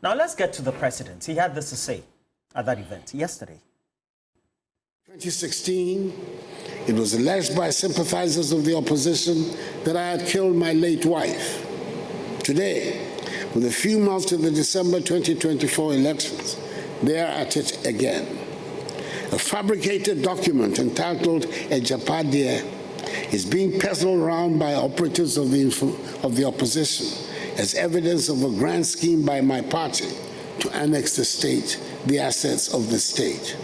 Now let's get to the president. He had this to say at that event yesterday. 2016, it was alleged by sympathizers of the opposition that I had killed my late wife. Today, with a few months to the December 2024 elections, they are at it again. A fabricated document entitled Agyapadie is being peddled around by operatives of the opposition as evidence of a grand scheme by my party to annex the state, the assets of the state.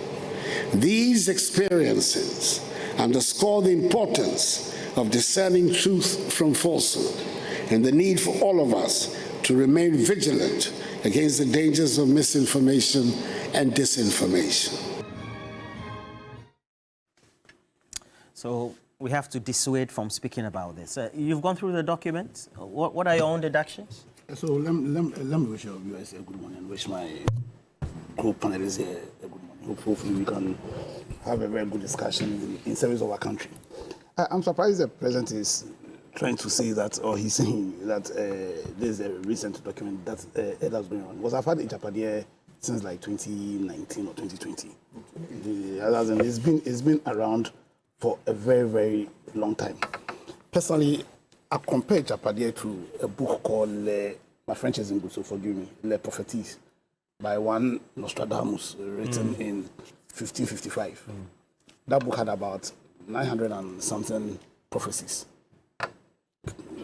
These experiences underscore the importance of discerning truth from falsehood and the need for all of us to remain vigilant against the dangers of misinformation and disinformation. So we have to dissuade from speaking about this. You've gone through the document. What are your own deductions? So let me wish your viewers a good morning and wish my co-panelists a good morning. Hopefully we can have a very good discussion in service of our country. I'm surprised the president is trying to say that, or he's saying that there's a recent document that that's going on. Because I've had Agyapadie since like 2019 or 2020. It's been around for a very, very long time. Personally, I compare Agyapadie to a book called my French isn't good, so forgive me, Les Prophéties, by one Nostradamus, written in 1555. That book had about 900 and something prophecies.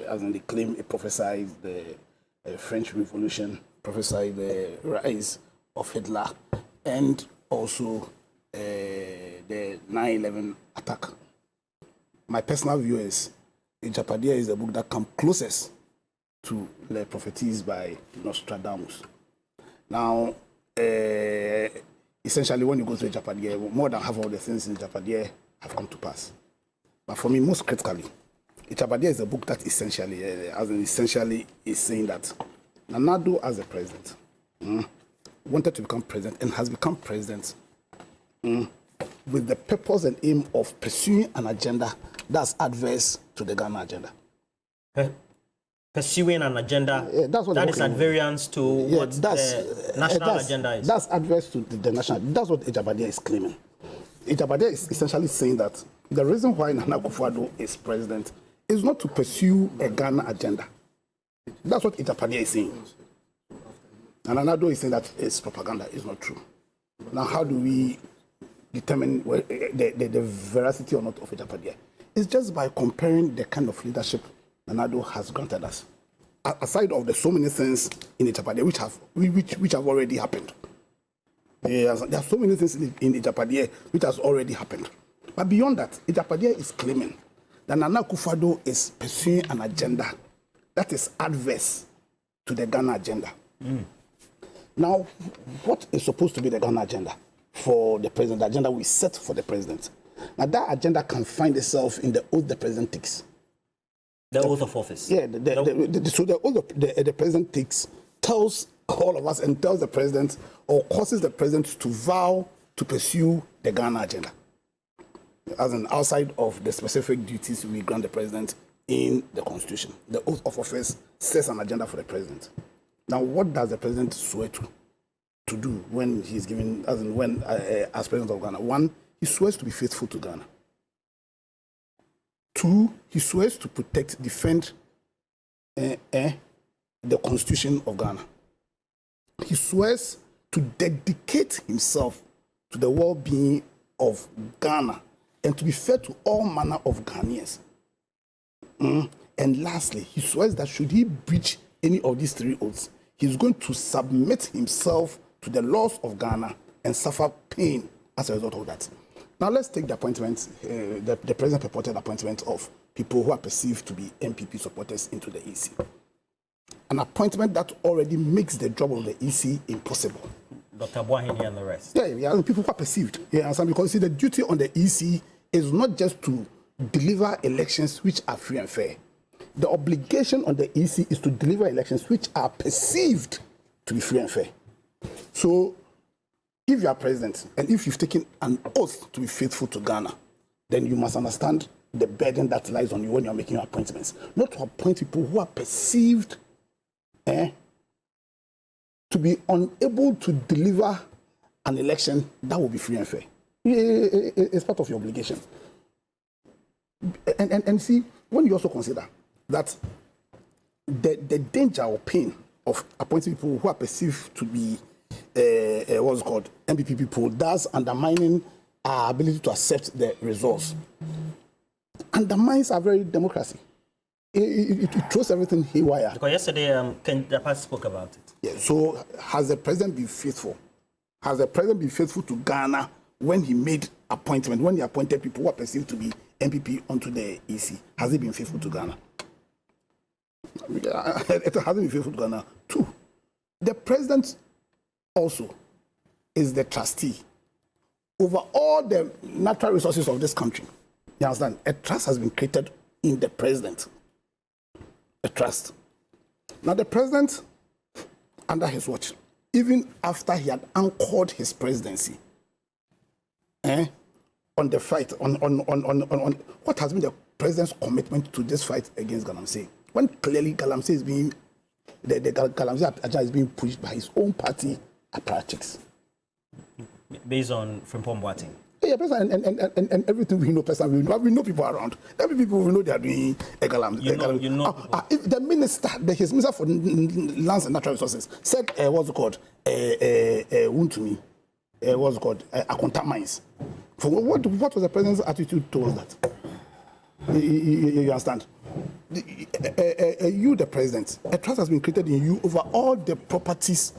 As in, they claim it prophesied the French Revolution, prophesied the rise of Hitler, and also the 9/11 attack. My personal view is Agyapadie is the book that comes closest to Les Prophéties by Nostradamus. Now, essentially, when you go to Agyapadie, more than half of the things in Agyapadie have come to pass. But for me, most critically, Agyapadie is a book that essentially is saying that Nana Addo, as the president, wanted to become president and has become president with the purpose and aim of pursuing an agenda that's adverse to the Ghana agenda. Pursuing an agenda that is at variance to what the national agenda is. That's adverse to the national. That's what Agyapadie is claiming. Agyapadie is essentially saying that the reason why Nana Akufo-Addo is president is not to pursue a Ghana agenda. That's what Agyapadie is saying. And Nana Addo is saying that it's propaganda. It's not true. Now, how do we determine the veracity or not of Agyapadie? It's just by comparing the kind of leadership Nana Addo has granted us. Aside of the so many things in Agyapadie which have already happened. There are so many things in Agyapadie which has already happened. But beyond that, Agyapadie is claiming that Nana Akufo-Addo is pursuing an agenda that is adverse to the Ghana agenda. Now, what is supposed to be the Ghana agenda for the president, the agenda we set for the president? Now, that agenda can find itself in the oath the president takes. The oath of office. Yeah, so the oath the president takes tells all of us and tells the president or causes the president to vow to pursue the Ghana agenda. As in outside of the specific duties we grant the president in the Constitution. The oath of office sets an agenda for the president. Now, what does the president swear to do when he's given, as president of Ghana? One, he swears to be faithful to Ghana. Two, he swears to protect, defend the Constitution of Ghana. He swears to dedicate himself to the well-being of Ghana and to be fair to all manner of Ghanaians. And lastly, he swears that should he breach any of these three oaths, he's going to submit himself to the laws of Ghana and suffer pain as a result of that. Now let's take the appointment, the present purported appointment of people who are perceived to be MPP supporters into the EC. An appointment that already makes the job of the EC impossible. Dr. Boahini and the rest. Yeah, people who are perceived. Yeah, because see, the duty on the EC is not just to deliver elections which are free and fair. The obligation on the EC is to deliver elections which are perceived to be free and fair. So, if you are president and if you've taken an oath to be faithful to Ghana, then you must understand the burden that lies on you when you're making your appointments. Not to appoint people who are perceived to be unable to deliver an election that will be free and fair. It's part of your obligation. And see, when you also consider that the danger or pain of appointing people who are perceived to be what's called MPP people, thus undermining our ability to accept the results, undermines our very democracy. It throws everything haywire. Because yesterday, Ken Japan spoke about it. Yeah, so has the president been faithful? Has the president been faithful to Ghana when he made appointment, when he appointed people who are perceived to be MPP onto the EC? Has he been faithful to Ghana? It hasn't been faithful to Ghana. Two, the president also is the trustee over all the natural resources of this country. You understand? A trust has been created in the president. A trust. Now the president, under his watch, even after he had anchored his presidency, on the fight, on what has been the president's commitment to this fight against Galamsey, when clearly Galamsey is being, the Galamsey agenda is being pushed by his own party apparatchiks. Based on Frimpong Boateng. Yeah, and everything we know personally, we know people around. Every people we know they are doing a Galamsey. If the minister, his minister for lands and natural resources said, what's it called, Wuntumi, what's it called, Akonta mines. What was the president's attitude towards that? You understand? You, the president, a trust has been created in you over all the properties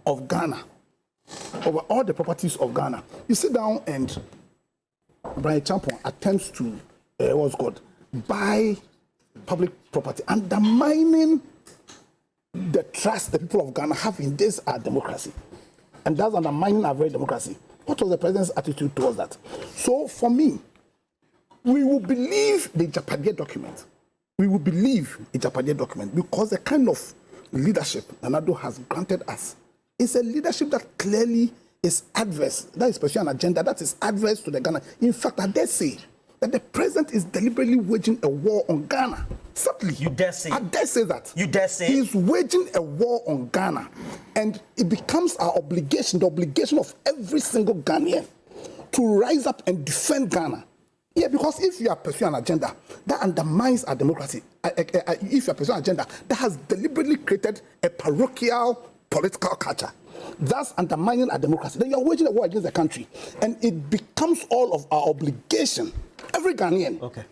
of Ghana. Over all the properties of Ghana. You sit down and Brian Champon attempts to, what's called, buy public property, undermining the trust the people of Ghana have in this, our democracy. And that's undermining our very democracy. What was the president's attitude towards that? So for me, we will believe the Agyapadie document. We will believe the Agyapadie document because the kind of leadership Nana-Addo has granted us is a leadership that clearly is adverse. That is pursuing an agenda that is adverse to the Ghana. In fact, I dare say that the president is deliberately waging a war on Ghana. Certainly. You dare say? I dare say that. You dare say? He is waging a war on Ghana. And it becomes our obligation, the obligation of every single Ghanaian to rise up and defend Ghana. Yeah, because if you are pursuing an agenda that undermines our democracy, if you are pursuing an agenda that has deliberately created a parochial political culture, thus undermining our democracy, then you are waging a war against the country. And it becomes all of our obligation, every Ghanaian,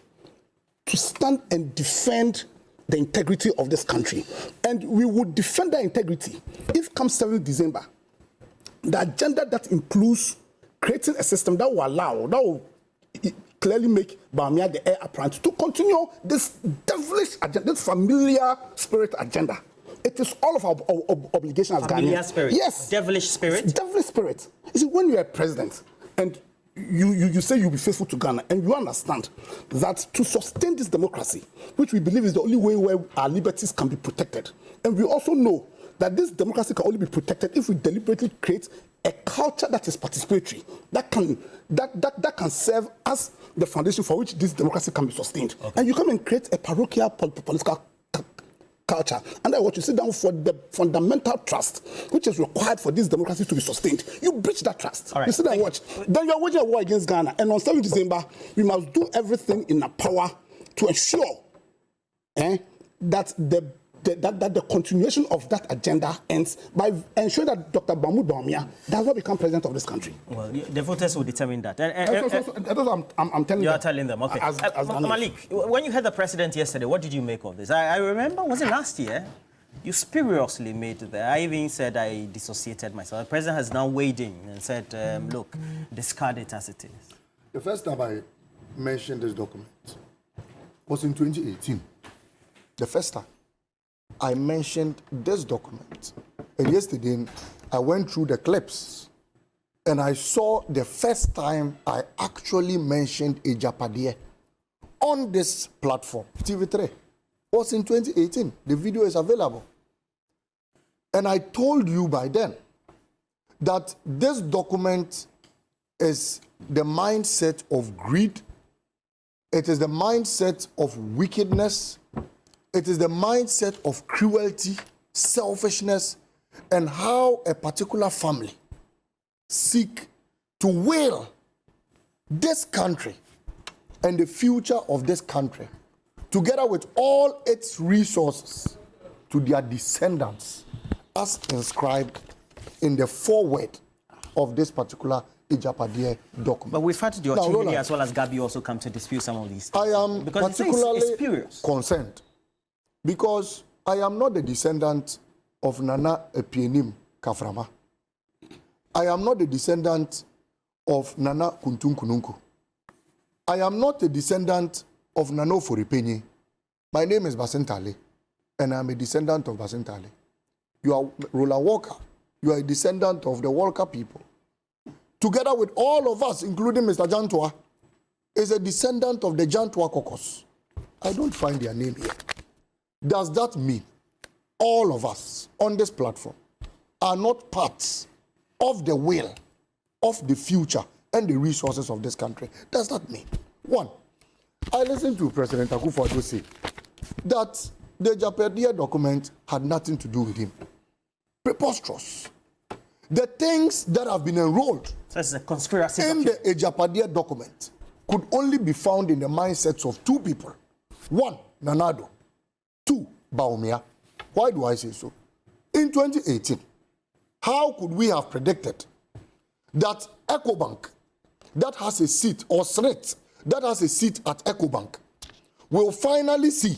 to stand and defend the integrity of this country. And we would defend that integrity if come 7th December, the agenda that includes creating a system that will allow, that will clearly make Bawumia the heir apparent to continue this devilish agenda, this familiar spirit agenda. It is all of our obligation as Ghanaians. Familiar spirit? Yes. Devilish spirit? Devilish spirit. You see, when you are president and you say you'll be faithful to Ghana, and you understand that to sustain this democracy, which we believe is the only way where our liberties can be protected, and we also know that this democracy can only be protected if we deliberately create a culture that is participatory, that can serve as the foundation for which this democracy can be sustained. And you come and create a parochial political culture, and then what you sit down for the fundamental trust which is required for this democracy to be sustained. You breach that trust. You sit down and watch. Then you are waging a war against Ghana, and on 7th December, we must do everything in our power to ensure that the continuation of that agenda ends by ensuring that Dr. Bawumia does not become president of this country. Well, the voters will determine that. I'm telling you are telling them, okay. Malik, when you heard the president yesterday, what did you make of this? I remember, was it last year? You spuriously made it there. I even said I dissociated myself. The president has now weighed in and said, look, discard it as it is. The first time I mentioned this document was in 2018. The first time I mentioned this document. And yesterday, I went through the clips and I saw the first time I actually mentioned Agyapadie on this platform, TV3, was in 2018. The video is available. And I told you by then that this document is the mindset of greed. It is the mindset of wickedness. It is the mindset of cruelty, selfishness. and how a particular family seek to will this country and the future of this country, together with all its resources, to their descendants, as inscribed in the foreword of this particular Agyapadie document. But we've had the Ochimini as well as Gabi also come to dispute some of these things. I am because particularly concerned because I am not the descendant of Nana Epienim Kaframa. I am not the descendant of Nana Kuntun Kununku. I am not a descendant of Nano Foripenyi. My name is Basentale, and I am a descendant of Basentale. You are Roland Walker. You are a descendant of the Walker people. Together with all of us, including Mr. Jantua, is a descendant of the Jantua caucus. I don't find their name here. Does that mean all of us on this platform are not parts of the will of the future and the resources of this country? Does that mean? One, I listened to President Akufo-Addo say that the Agyapadie document had nothing to do with him. Preposterous. The things that have been enrolled so it's a conspiracy in the Agyapadie document could only be found in the mindsets of two people. One, Nanado. Two, Baumia. Why do I say so? In 2018, how could we have predicted that EcoBank, that has a seat, or SNET, that has a seat at EcoBank, will finally see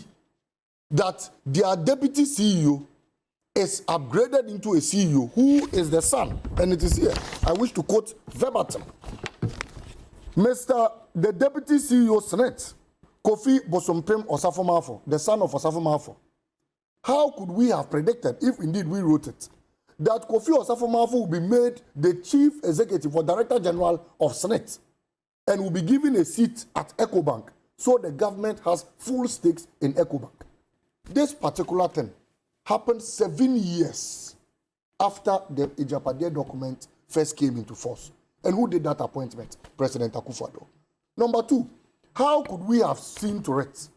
that their deputy CEO is upgraded into a CEO who is the son, and it is here. I wish to quote verbatim. The deputy CEO SNET, Kofi Bosompem Osafo-Maafo, the son of Osafo-Maafo. How could we have predicted, if indeed we wrote it, that Kofi Osafo-Maafo will be made the chief executive or director general of SNET and will be given a seat at EcoBank, so the government has full stakes in EcoBank? This particular thing happened 7 years after the Agyapadie document first came into force. And who did that appointment? President Akufo-Addo. Number two, how could we have seen to it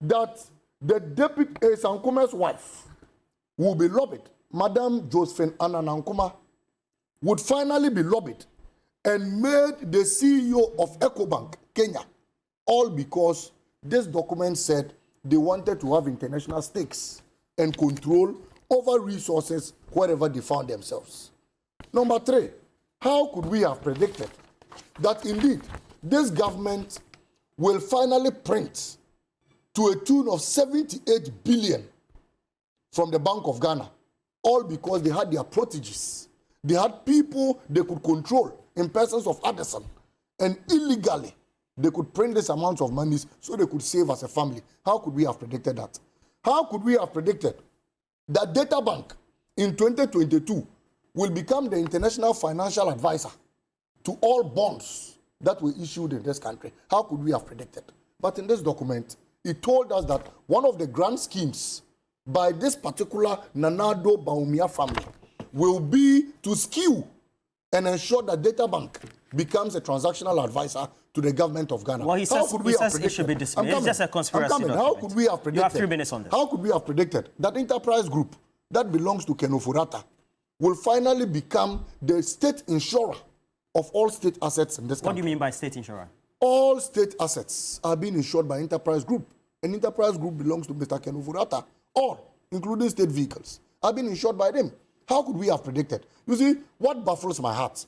that the deputy Sankuma's wife will be lobbied, Madam Josephine Anna Nankuma, would finally be lobbied and made the CEO of EcoBank, Kenya, all because this document said they wanted to have international stakes and control over resources wherever they found themselves. Number three, how could we have predicted that indeed this government will finally print to a tune of 78 billion from the Bank of Ghana, all because they had their proteges. They had people they could control in persons of Addison, and illegally they could print this amount of money so they could save as a family. How could we have predicted that? How could we have predicted that Data Bank in 2022 will become the international financial advisor to all bonds that were issued in this country? How could we have predicted? But in this document, it told us that one of the grand schemes by this particular Nanado Baumia family will be to skew and ensure that Data Bank becomes a transactional advisor to the government of Ghana. Well, he says it should be dismissed. It's just a conspiracy. How could we have predicted? You have 3 minutes on this. How could we have predicted that enterprise group that belongs to Kenofurata will finally become the state insurer of all state assets in this country? What do you mean by state insurer? All state assets are being insured by enterprise group. And enterprise group belongs to Mr. Kenofurata. All, including state vehicles, are being insured by them. How could we have predicted? You see, what baffles my heart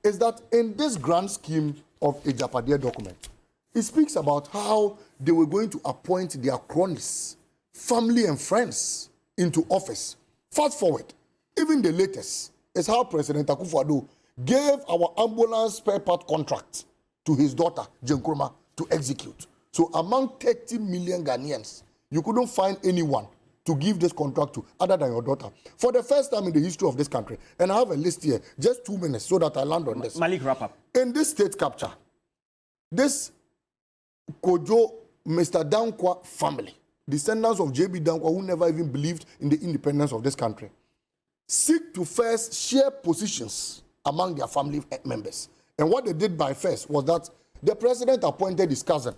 is that in this grand scheme of Agyapadie document, it speaks about how they were going to appoint their cronies, family and friends into office. Fast forward, even the latest is how President Akufo-Addo gave our ambulance spare part contract to his daughter, Jenkroma, to execute. So among 30 million Ghanaians, you couldn't find anyone to give this contract to other than your daughter. For the first time in the history of this country, and I have a list here, just 2 minutes so that I land on this. Malik, wrap up. In this state capture, this Kojo, Mr. Dankwa family, descendants of J.B. Dankwa who never even believed in the independence of this country, seek to first share positions among their family members. And what they did by first was that the president appointed his cousin,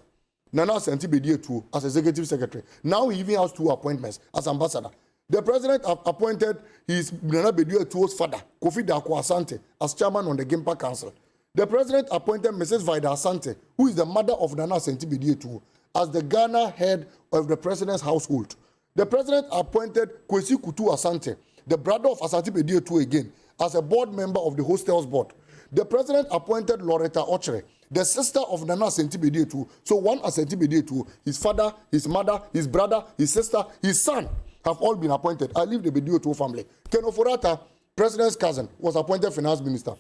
Nana Senti Bedietu, as executive secretary. Now he even has 2 appointments as ambassador. The president appointed his Nana Bedue Tuo's father, Kofi Dako Asante, as chairman on the Gimpa Council. The president appointed Mrs. Vida Asante, who is the mother of Nana Asante Bedue Tuo, as the Ghana head of the president's household. The president appointed Kwesi Kutu Asante, the brother of Asante Bedue Tuo again, as a board member of the hostels board. The president appointed Loretta Ochere, the sister of Nana Asante Bedue Tuo. So one Asante Bedue Tuo, his father, his mother, his brother, his sister, his son have all been appointed. I leave the Bedue Tuo family. Ken Oforata, president's cousin, was appointed finance minister.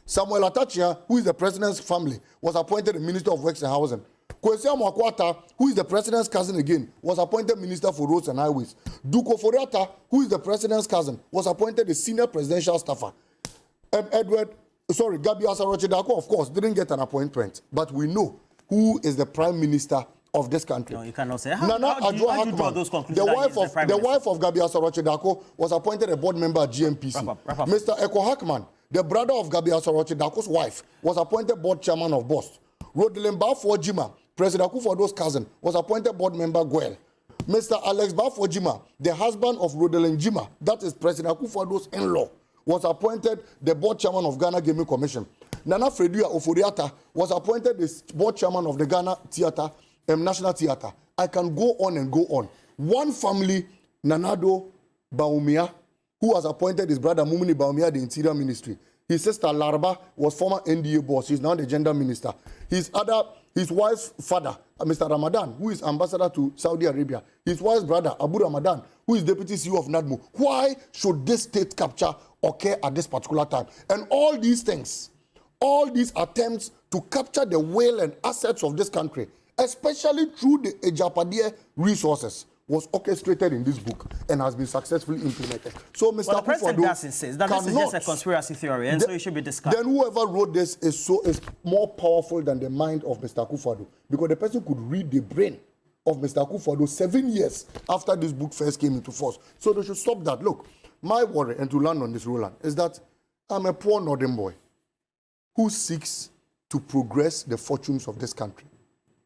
Samuel Atachia, who is the president's family, was appointed Minister of Works and Housing. Kwesi Amoakwata, who is the president's cousin again, was appointed Minister for Roads and Highways. Duko Foriata, who is the president's cousin, was appointed the senior presidential staffer. Gabi Asaroche Dako, of course, didn't get an appointment, but we know who is the prime minister of this country. No, you cannot say. How do you draw those conclusions? The wife of Gabi Asaroche Dako was appointed a board member at GMPC. Wrap up. Mr. Eko Hackman, the brother of Gabi Asaroche Dako's wife, was appointed board chairman of BOST. Rodelin Bafo-Jima, President Akufo-Addo's cousin, was appointed board member Gwel. Mr. Alex Bafo-Jima, the husband of Rodelin Jima, that is President Akufo-Addo's in-law, was appointed the board chairman of Ghana Gaming Commission. Nana Fredua Oforiata was appointed the board chairman of the Ghana Theatre, National Theatre. I can go on and go on. One family, Nanado Baumia, who was appointed his brother Mumuni Baumia, the Interior Ministry. His sister Laraba was former NDA boss. She's now the gender minister. His wife's father, Mr. Ramadan, who is ambassador to Saudi Arabia. His wife's brother, Abu Ramadan, who is deputy CEO of NADMO. Why should this state capture occur at this particular time? And all these things, all these attempts to capture the will and assets of this country, especially through the Agyapadie resources, was orchestrated in this book and has been successfully implemented. So, Mr. Well, the president Akufo-Addo does insist that this is just a conspiracy theory, and so it should be discussed. Then whoever wrote this is more powerful than the mind of Mr. Akufo-Addo, because the person could read the brain of Mr. Akufo-Addo 7 years after this book first came into force. So they should stop that. Look, my worry, and to land on this, Roland, is that I'm a poor northern boy who seeks to progress the fortunes of this country.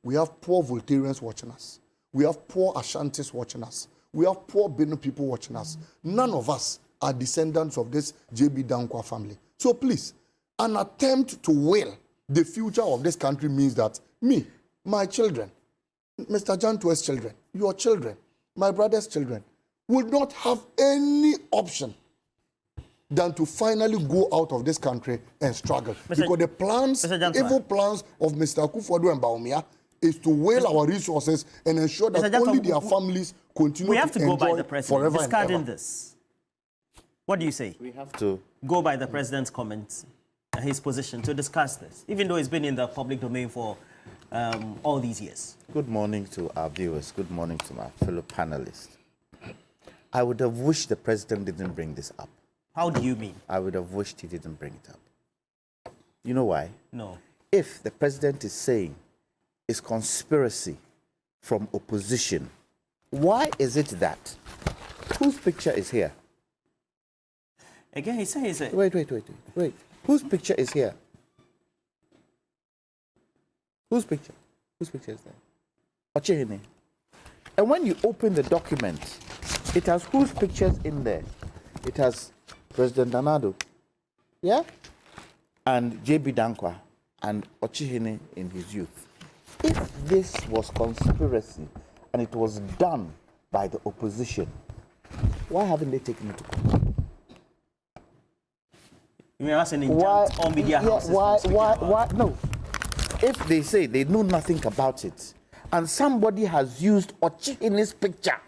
We have poor Voltarians watching us. We have poor Ashantis watching us. We have poor Benin people watching us. None of us are descendants of this J.B. Dankwa family. So please, an attempt to will the future of this country means that me, my children, Mr. Jantue's children, your children, my brother's children, will not have any option than to finally go out of this country and struggle. Because the plans, evil plans of Mr. Akufo-Addo and Baumia is to whale our resources and ensure that only their families continue we have to go by the president, forever discarding and ever. this. What do you say? We have to go by the president's comments, his position, to discuss this, even though it's been in the public domain for all these years. Good morning to our viewers. Good morning to my fellow panelists. I would have wished the president didn't bring this up. How do you mean? I would have wished he didn't bring it up. You know why? No. If the president is saying it's conspiracy from opposition, why is it that? Whose picture is here? Again, he says... Wait. Whose picture is here? Whose picture? Whose picture is there? Ochehene. And when you open the document, it has whose pictures in there? It has President Nana Addo, yeah? And J.B. Dankwa and Ochehene in his youth. If this was conspiracy and it was done by the opposition, why haven't they taken it to court? You mean asking all media houses? Why? No. If they say they know nothing about it, and somebody has used Ochihene's picture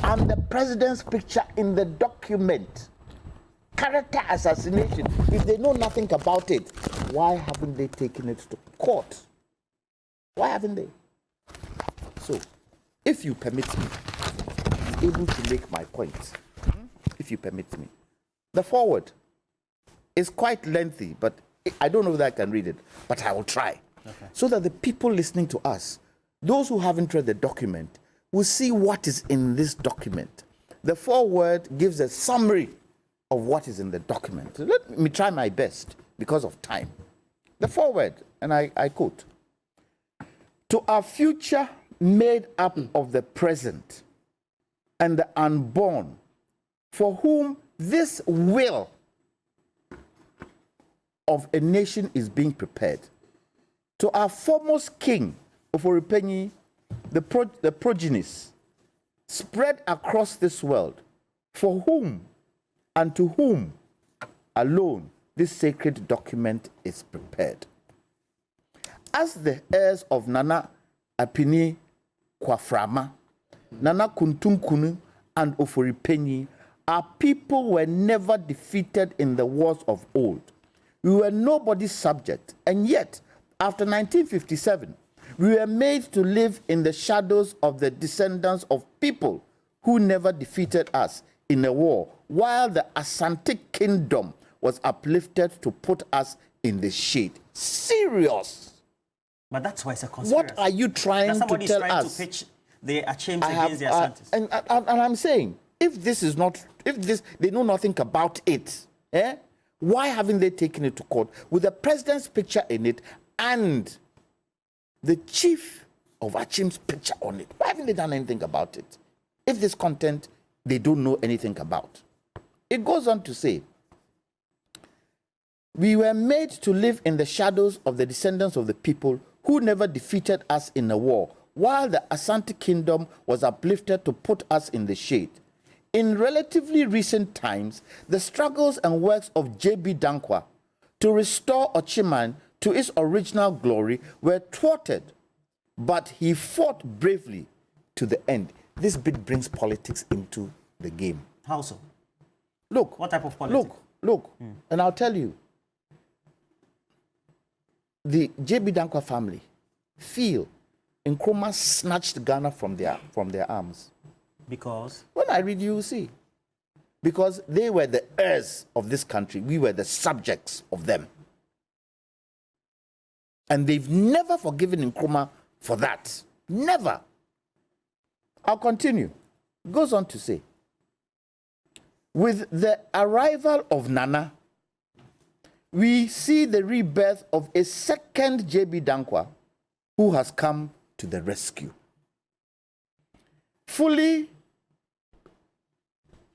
and the president's picture in the document, character assassination, if they know nothing about it, why haven't they taken it to court? Why haven't they? So, if you permit me, I'm able to make my point. If you permit me. The forward is quite lengthy, but I don't know whether I can read it, but I will try. Okay. So that the people listening to us, those who haven't read the document, will see what is in this document. The foreword gives a summary of what is in the document. Let me try my best because of time. The foreword, and I quote, "To our future made up of the present and the unborn for whom this will of a nation is being prepared. To our foremost king, Oforipenyi, the progenies, spread across this world, for whom and to whom alone this sacred document is prepared. As the heirs of Nana Apini Kwaframa, Nana Kuntunkunu, and Oforipenyi, our people were never defeated in the wars of old. We were nobody's subject, and yet, after 1957, we were made to live in the shadows of the descendants of people who never defeated us in a war, while the Asante kingdom was uplifted to put us in the shade. Serious. But that's why it's a conspiracy. What are you trying to tell us? To pitch the Achims against the Asantes. And I'm saying, if they know nothing about it, why haven't they taken it to court with the president's picture in it and the chief of Achim's picture on it? Why haven't they done anything about it? If this content they don't know anything about. It goes on to say, we were made to live in the shadows of the descendants of the people who never defeated us in a war, while the Asante kingdom was uplifted to put us in the shade. In relatively recent times, the struggles and works of J.B. Dankwa to restore Ochiman to its original glory were thwarted, but he fought bravely to the end. This bit brings politics into the game. How so? Look. What type of politics? Look. And I'll tell you. The J.B. Dankwa family feel Nkrumah snatched Ghana from their arms. Because? When I read, you will see. Because they were the heirs of this country. We were the subjects of them. And they've never forgiven Nkrumah for that. Never. I'll continue. It goes on to say, with the arrival of Nana, we see the rebirth of a second J.B. Dankwa who has come to the rescue. Fully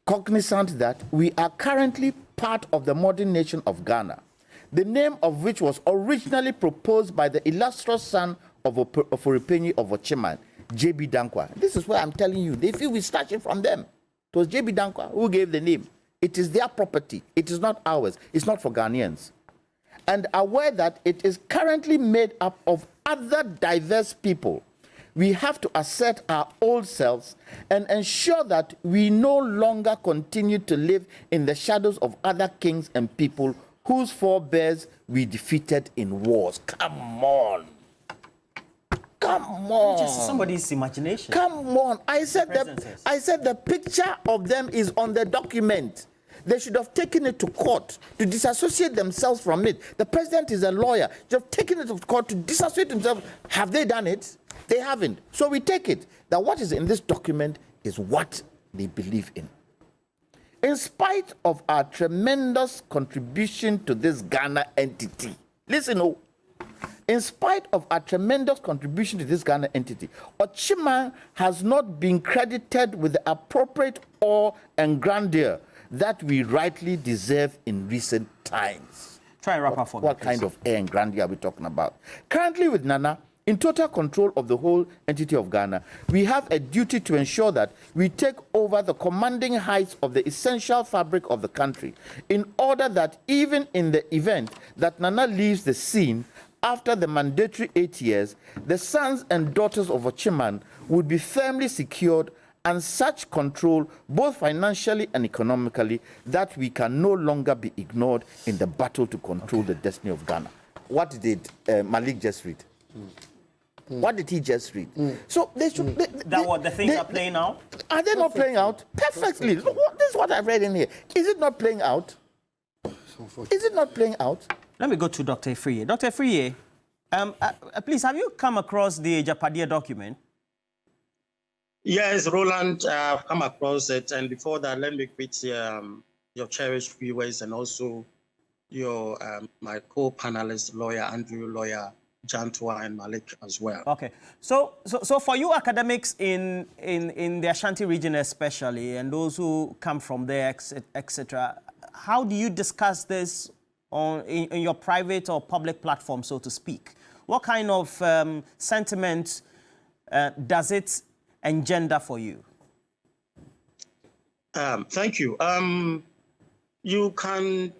cognizant that we are currently part of the modern nation of Ghana, the name of which was originally proposed by the illustrious son of Oforipenyi of Ochiman, J.B. Dankwa. This is where I'm telling you, they feel we snatched it from them. It was J.B. Dankwa who gave the name. It is their property. It is not ours. It's not for Ghanaians. And aware that it is currently made up of other diverse people, we have to assert our old selves and ensure that we no longer continue to live in the shadows of other kings and people whose forebears we defeated in wars. Come on. Come on. Just somebody's imagination. Come on. I said the picture of them is on the document. They should have taken it to court to disassociate themselves from it. The president is a lawyer. They have taken it to court to disassociate themselves. Have they done it? They haven't. So we take it that what is in this document is what they believe in. In spite of our tremendous contribution to this Ghana entity, listen, in spite of our tremendous contribution to this Ghana entity, Ochiman has not been credited with the appropriate awe and grandeur that we rightly deserve in recent times. Try and wrap up for me. What kind of air and grandeur are we talking about? Currently with Nana, in total control of the whole entity of Ghana, we have a duty to ensure that we take over the commanding heights of the essential fabric of the country, in order that even in the event that Nana leaves the scene after the mandatory 8 years, the sons and daughters of Ochiman would be firmly secured and such control, both financially and economically, that we can no longer be ignored in the battle to control the destiny of Ghana. What did Malik just read? What did he just read? So they should... the things are playing out? Are they not playing out? Perfectly. This is what I've read in here. Is it not playing out? Is it not playing out? Let me go to Dr. Efriye. Dr. Efriye, please, have you come across the Agyapadie document? Yes, Roland, I've come across it. And before that, let me greet your cherished viewers and also your my co-panelist, lawyer Andrew, lawyer Jantwa and Malik as well. Okay, so for you academics in the Ashanti region especially, and those who come from there, etc., how do you discuss this in your private or public platform, so to speak? What kind of sentiment does it engender for you? Thank you. You can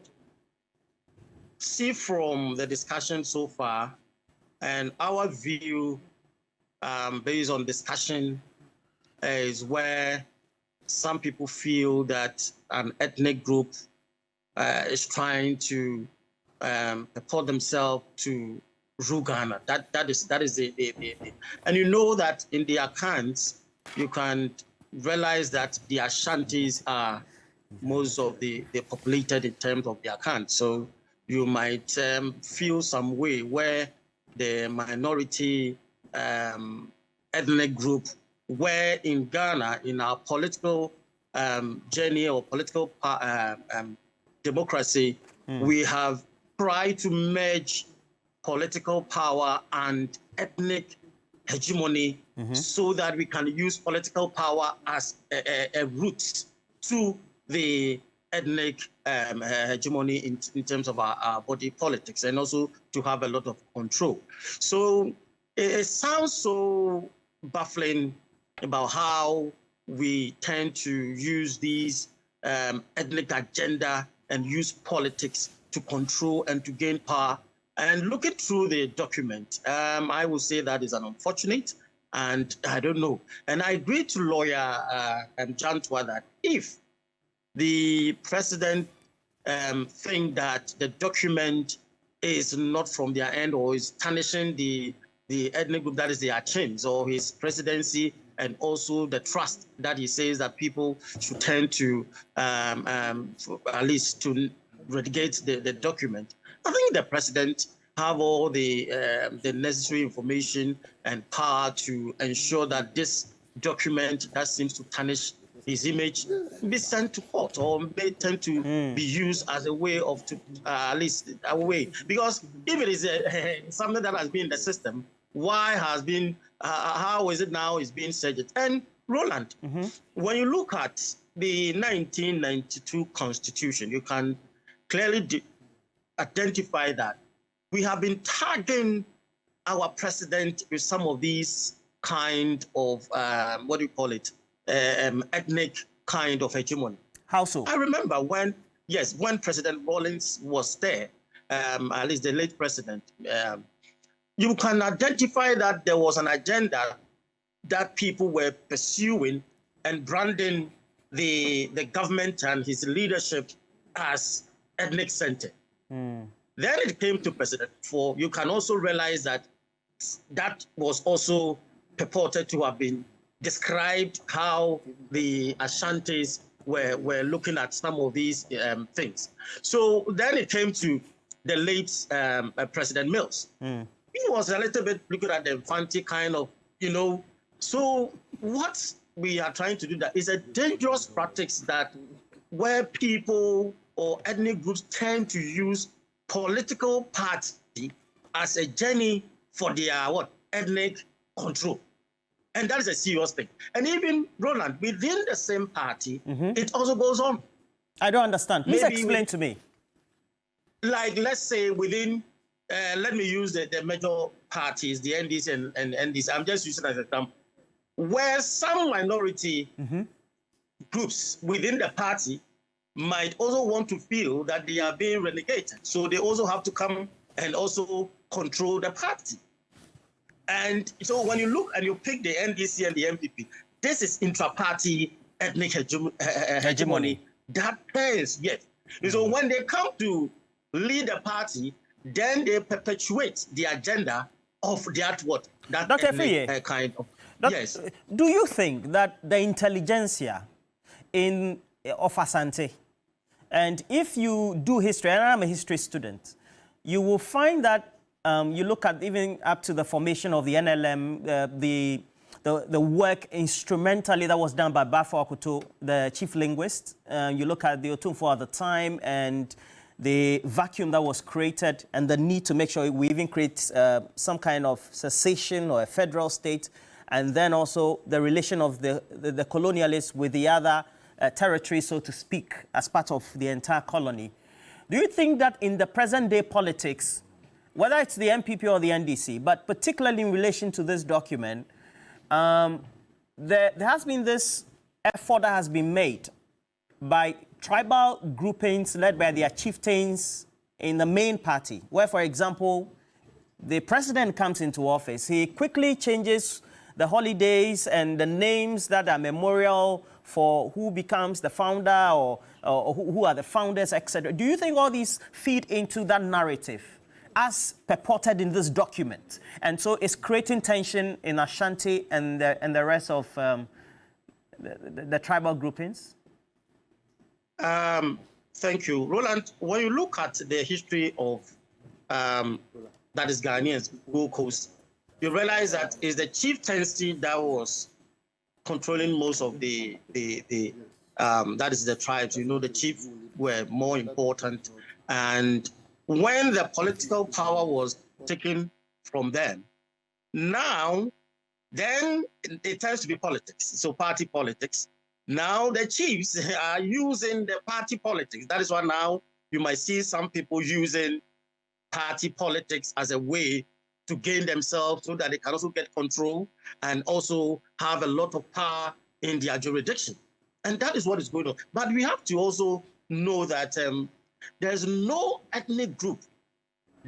see from the discussion so far and our view based on discussion is where some people feel that an ethnic group is trying to purport themselves to rule Ghana. That is the and you know that in the accounts you can realize that the Ashantis are most of the populated in terms of the account. So you might feel some way where the minority ethnic group, where in Ghana, in our political journey or political democracy, we have tried to merge political power and ethnic hegemony so that we can use political power as a route to the ethnic hegemony in terms of our body politics, and also to have a lot of control. So it sounds so baffling about how we tend to use these ethnic agenda and use politics to control and to gain power. And looking through the document, I would say that is an unfortunate, and I don't know. And I agree to lawyer Jantwa that if the president think that the document is not from their end or is tarnishing the ethnic group that is the Achins or his presidency, and also the trust that he says that people should tend to at least to relegate the document. I think the president have all the necessary information and power to ensure that this document that seems to tarnish his image be sent to court or may tend to be used as a way of at least a way. Because if it is something that has been in the system, why has been how is it now is being surged? And Roland, when you look at the 1992 Constitution, you can clearly identify that we have been tagging our president with some of these kind of what do you call it? Ethnic kind of hegemony. How so? I remember when President Rawlings was there, at least the late president, you can identify that there was an agenda that people were pursuing and branding the government and his leadership as ethnic centered. Then it came to President Ford. You can also realize that that was also purported to have been described how the Ashantis were looking at some of these things. So then it came to the late President Mills. He was a little bit looking at the Infante kind of, So what we are trying to do that is a dangerous practice that where people or ethnic groups tend to use political party as a journey for their ethnic control. And that is a serious thing. And even, Roland, within the same party, it also goes on. I don't understand. Please explain to me. Like, let's say within, let me use the major parties, the NDC and NDC. I'm just using it as a term. Where some minority groups within the party might also want to feel that they are being relegated. So they also have to come and also control the party. And so when you look and you pick the NDC and the MPP, this is intra-party ethnic hegemony that pairs, yes. So when they come to lead the party, then they perpetuate the agenda of that Dr. ethnic kind of. Yes. Do you think that the intelligentsia of Asante, and if you do history, and I'm a history student, you will find that you look at even up to the formation of the NLM, the work instrumentally that was done by Bafo Akuto, the chief linguist. You look at the Otunfo at the time, and the vacuum that was created and the need to make sure we even create some kind of cessation or a federal state, and then also the relation of the colonialists with the other territories, so to speak, as part of the entire colony. Do you think that in the present day politics, whether it's the MPP or the NDC, but particularly in relation to this document, there has been this effort that has been made by tribal groupings led by their chieftains in the main party, where, for example, the president comes into office, he quickly changes the holidays and the names that are memorial for who becomes the founder or who are the founders, etc. Do you think all these feed into that narrative as purported in this document? And so it's creating tension in Ashanti and the rest of the tribal groupings? Thank you. Roland, when you look at the history of, that is Ghanaians, Gold Coast, you realize that it's the chieftaincy that was controlling most of that is the tribes. You know, the chiefs were more important. And when the political power was taken from them, now, then it tends to be politics. So party politics. Now the chiefs are using the party politics. That is why now you might see some people using party politics as a way to gain themselves so that they can also get control and also have a lot of power in their jurisdiction. And that is what is going on. But we have to also know that there's no ethnic group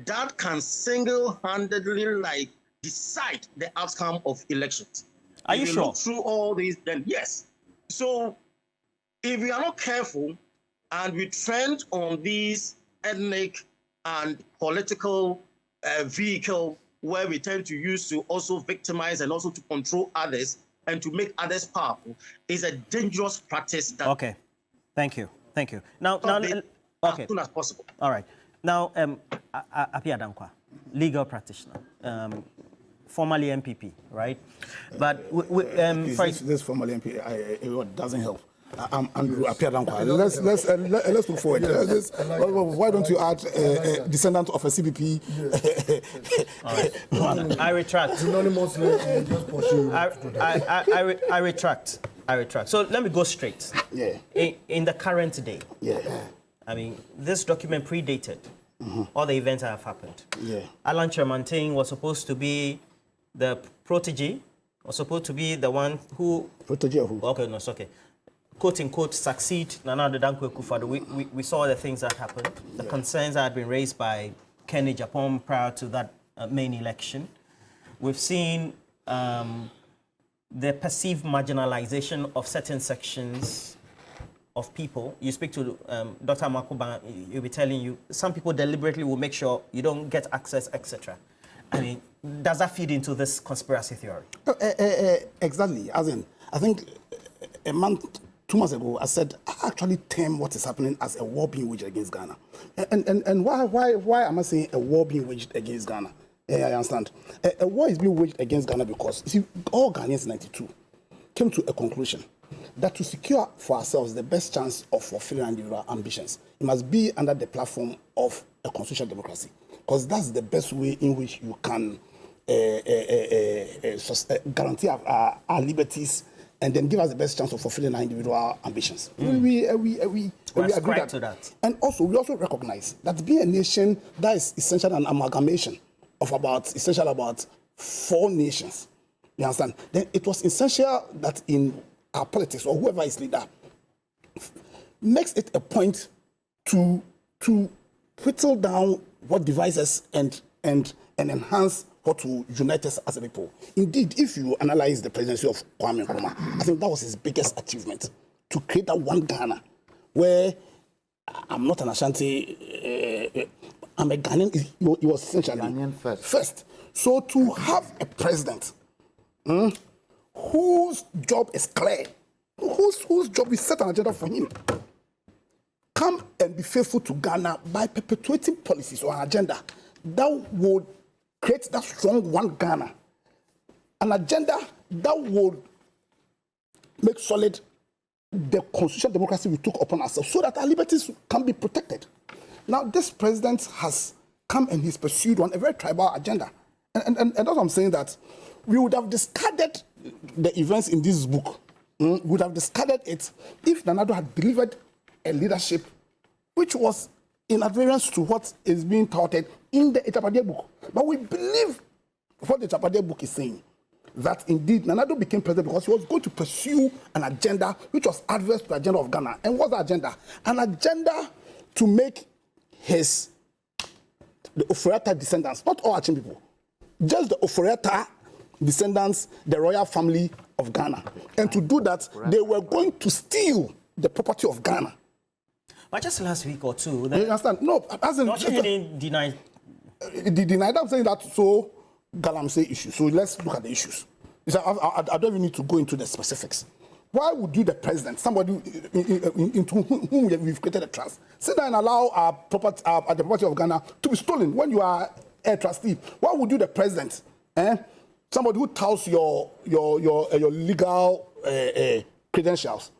that can single-handedly decide the outcome of elections. Are you sure? Look through all these, then yes. So if we are not careful and we trend on these ethnic and political vehicle where we tend to use to also victimize and also to control others and to make others powerful, is a dangerous practice. That okay, thank you. Now, okay, as soon as possible. All right. Now, Akufo-Addo, legal practitioner, formerly MPP, right? But this formerly MPP, it doesn't help. I'm Andrew Akufo-Addo. Let's move forward. Why don't you add descendant of a CBP? Right. I retract. I retract. So let me go straight. Yeah. In the current day. Yeah. I mean, this document predated all the events that have happened. Yeah. Alan Chermantin was supposed to be the protege, was supposed to be the one who... Protege of who? Okay, no, it's okay. Quote unquote, succeed Nana Akufo-Addo. We saw the things that happened, the concerns that had been raised by Kenny Japan prior to that main election. We've seen the perceived marginalization of certain sections of people. You speak to Dr. Makuba, he'll be telling you some people deliberately will make sure you don't get access, etc. I mean, does that feed into this conspiracy theory? Exactly. As in, I think a month, 2 months ago, I said I actually term what is happening as a war being waged against Ghana. And why am I saying a war being waged against Ghana? I understand. A war is being waged against Ghana because, you see, all Ghanaians in 92 came to a conclusion that to secure for ourselves the best chance of fulfilling our individual ambitions, it must be under the platform of a constitutional democracy, because that's the best way in which you can guarantee our liberties and then give us the best chance of fulfilling our individual ambitions. We agree to that. And also, we also recognize that being a nation, that is essentially an amalgamation of about 4 nations. You understand? Then it was essential that in our politics, or whoever is leader, makes it a point to whittle down what divides us and enhance what will unite us as a people. Indeed, if you analyze the presidency of Kwame Nkrumah, I think that was his biggest achievement, to create that one Ghana, where I'm not an Ashanti, I'm a Ghanaian. He was essentially Ghanaian first. So to have a president whose job is clear, whose job is set an agenda for him, come and be faithful to Ghana by perpetuating policies or an agenda that would create that strong one Ghana, an agenda that would make solid the constitutional democracy we took upon ourselves so that our liberties can be protected. Now, this president has come and he's pursued a very tribal agenda. And that's what I'm saying, that we would have discarded the events in this book. We would have discarded it if Nana Addo had delivered a leadership which was in adherence to what is being touted in the Agyapadie book. But we believe what the Agyapadie book is saying, that indeed Nana Addo became president because he was going to pursue an agenda which was adverse to the agenda of Ghana. And what's the agenda? An agenda to make the Oforiatta descendants, not all Achim people, just the Oforiatta descendants, the royal family of Ghana. And to do that, they were going to steal the property of Ghana. But just last week or two... You understand? No, as in... Not you didn't deny... Deny, I'm saying that so Galamsey issue. So let's look at the issues. I don't even need to go into the specifics. Why would you, the president, somebody into whom we've created a trust, sit down and allow our property, the property of Ghana to be stolen when you are a trustee? Why would you, the president, somebody who touts your legal credentials,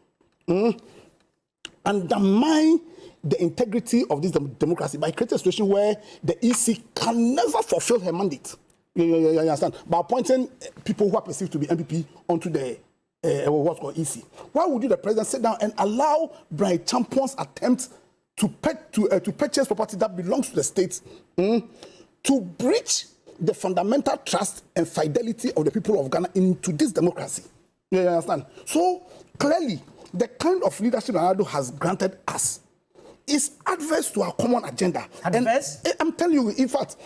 undermine the integrity of this democracy by creating a situation where the EC can never fulfill her mandate? You understand? By appointing people who are perceived to be MPP onto the what's called EC. Why would you, the president, sit down and allow Brian Champion's attempt to purchase property that belongs to the state to breach the fundamental trust and fidelity of the people of Ghana into this democracy? You understand? So clearly, the kind of leadership Nana Addo has granted us is adverse to our common agenda. Adverse? And I'm telling you, in fact,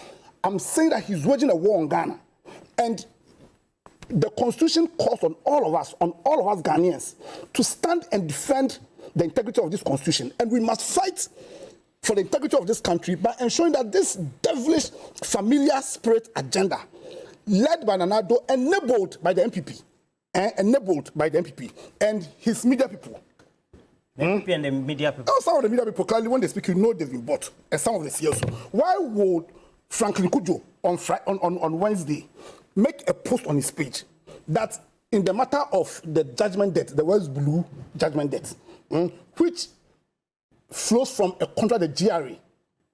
I'm saying that he's waging a war on Ghana. And the Constitution calls on all of us Ghanaians, to stand and defend the integrity of this Constitution. And we must fight for the integrity of this country by ensuring that this devilish familiar spirit agenda, led by Nana Addo, enabled by the MPP, and his media people. The MPP and the media people. Some of the media people, clearly, when they speak, you know they've been bought. And some of the CSO. Why would Franklin Kujo on Wednesday make a post on his page that in the matter of the judgment debt, the West Blue judgment debt, which flows from a contract, the GRA,